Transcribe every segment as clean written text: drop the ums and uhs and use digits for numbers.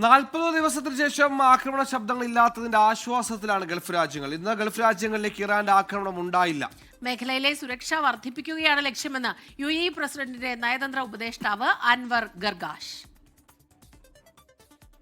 40 ദിവസത്തിന് ശേഷം ആക്രമണ ശബ്ദങ്ങളില്ലാത്തതിന്റെ ആശ്വാസത്തിലാണ് ഗൾഫ് രാജ്യങ്ങൾ. ഇന്ന് ഗൾഫ് രാജ്യങ്ങളിലേക്ക് ഇറാന്റെ ആക്രമണം ഉണ്ടായില്ല. മേഖലയിലെ സുരക്ഷ വർദ്ധിപ്പിക്കുകയാണ് ലക്ഷ്യമെന്ന് UAE പ്രസിഡന്റിന്റെ നയതന്ത്ര ഉപദേഷ്ടാവ് അൻവർ ഗർഗാഷ്.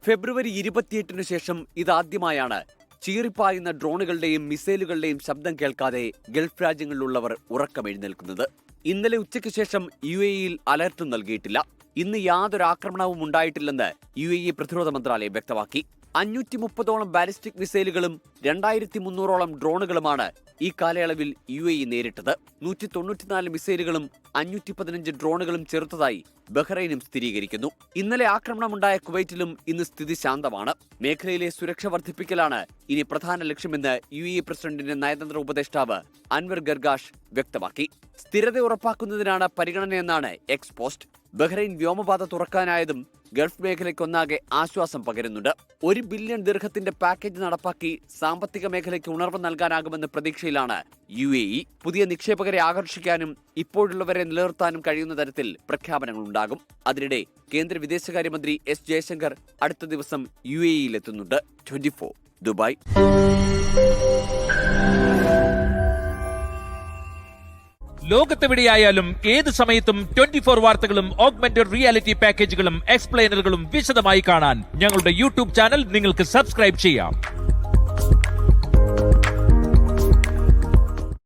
ഫെബ്രുവരി 28 ശേഷം ഇതാദ്യമായാണ് ചീറിപ്പായുന്ന ഡ്രോണുകളുടെയും മിസൈലുകളുടെയും ശബ്ദം കേൾക്കാതെ ഗൾഫ് രാജ്യങ്ങളിലുള്ളവർ ഉറക്കമെഴുന്നേൽക്കുന്നത്. ഇന്നലെ ഉച്ചയ്ക്ക് ശേഷം UAEയിൽ അലർട്ടും നൽകിയിട്ടില്ല. ഇന്ന് യാതൊരു ആക്രമണവും ഉണ്ടായിട്ടില്ലെന്ന് UAE പ്രതിരോധ മന്ത്രാലയം വ്യക്തമാക്കി. 530ഓളം ബാലിസ്റ്റിക് മിസൈലുകളും 2300ഓളം ഡ്രോണുകളുമാണ് ഈ കാലയളവിൽ UAE നേരിട്ടത്. 194 മിസൈലുകളും 515 ഡ്രോണുകളും ചെറുത്തതായി ബഹ്റൈനും സ്ഥിരീകരിക്കുന്നു. ഇന്നലെ ആക്രമണമുണ്ടായ കുവൈറ്റിലും ഇന്ന് സ്ഥിതി ശാന്തമാണ്. മേഖലയിലെ സുരക്ഷ വർദ്ധിപ്പിക്കലാണ് ഇനി പ്രധാന ലക്ഷ്യമെന്ന് UAE പ്രസിഡന്റിന്റെ നയതന്ത്ര ഉപദേഷ്ടാവ് അൻവർ ഗർഗാഷ് വ്യക്തമാക്കി. സ്ഥിരത ഉറപ്പാക്കുന്നതിനാണ് പരിഗണനയെന്നാണ് എക്സ് പോസ്റ്റ്. ബഹ്റൈൻ വ്യോമപാത തുറക്കാനായതും ഗൾഫ് മേഖലയ്ക്കൊന്നാകെ ആശ്വാസം പകരുന്നുണ്ട്. 1 ബില്യൺ ദിർഹത്തിന്റെ പാക്കേജ് നടപ്പാക്കി സാമ്പത്തിക മേഖലയ്ക്ക് ഉണർവ് നൽകാനാകുമെന്ന പ്രതീക്ഷയിലാണ് UAE. പുതിയ നിക്ഷേപകരെ ആകർഷിക്കാനും ഇപ്പോഴുള്ളവരെ നിലനിർത്താനും കഴിയുന്ന തരത്തിൽ പ്രഖ്യാപനങ്ങൾ ഉണ്ടാകും. അതിനിടെ കേന്ദ്ര വിദേശകാര്യമന്ത്രി S ജയശങ്കർ അടുത്ത ദിവസം UAEയിൽ എത്തുന്നുണ്ട്. 24 ദുബായ്. ലോകത്തെവിടെയായാലും ഏത് സമയത്തും 24 വാർത്തകളും ഓഗ്മെന്റഡ് റിയാലിറ്റി പാക്കേജുകളും എക്സ്പ്ലെയിനറുകളും വിശദമായി കാണാൻ ഞങ്ങളുടെ YouTube ചാനൽ നിങ്ങൾക്ക് സബ്സ്ക്രൈബ് ചെയ്യാം.